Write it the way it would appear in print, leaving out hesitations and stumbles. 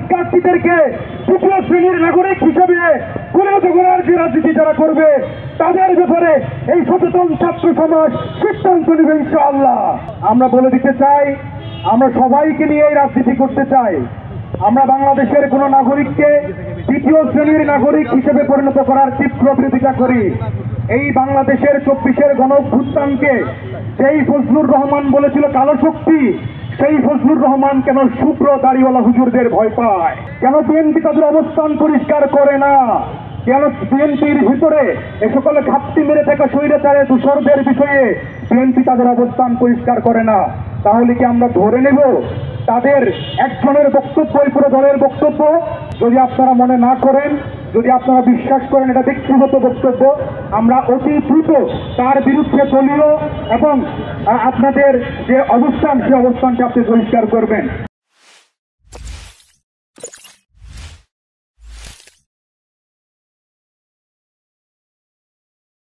শিক্ষার্থীদেরকে তৃতীয় শ্রেণীর নাগরিক হিসেবে পরিণত করার যে রাজনীতি যারা করবে তাদের ব্যাপারে এই সচেতন ছাত্র সমাজ সিদ্ধান্ত নেবে ইনশাআল্লাহ। আমরা বলে দিতে চাই, আমরা সবাইকে নিয়ে এই রাজনীতি করতে চাই। আমরা বাংলাদেশের কোন নাগরিককে দ্বিতীয় শ্রেণীর নাগরিক হিসেবে পরিণত করার তীব্র বিরোধিতা করি। এই বাংলাদেশের 24-এর গণঅভ্যুত্থানকে যেই ফজলুর রহমান বলেছিল কালো শক্তি, সেই ফজলুর রহমান কেন শুভ্র দাড়িওয়ালা হুজুরদের ভয় পায়? কেন বিএনপি তাদের অবস্থান পরিষ্কার করে না? কেন বিএনপির ভিতরে এ সকলে ঘাপটি মেরে থাকা স্বৈরাচারের দূষরদের বিষয়ে বিএনপি তাদের অবস্থান পরিষ্কার করে না? তাহলে কি আমরা ধরে নেব তাদের একজনের বক্তব্য পুরো দলের বক্তব্য? যদি আপনারা মনে না করেন, যদি আপনারা বিশ্বাস করেন এটা ব্যক্তিগত বক্তব্য, আমরা অতি দ্রুত তার বিরুদ্ধে দলীয় এবং আপনাদের যে অবস্থান, সেই অবস্থানকে আপনি পরিষ্কার করবেন।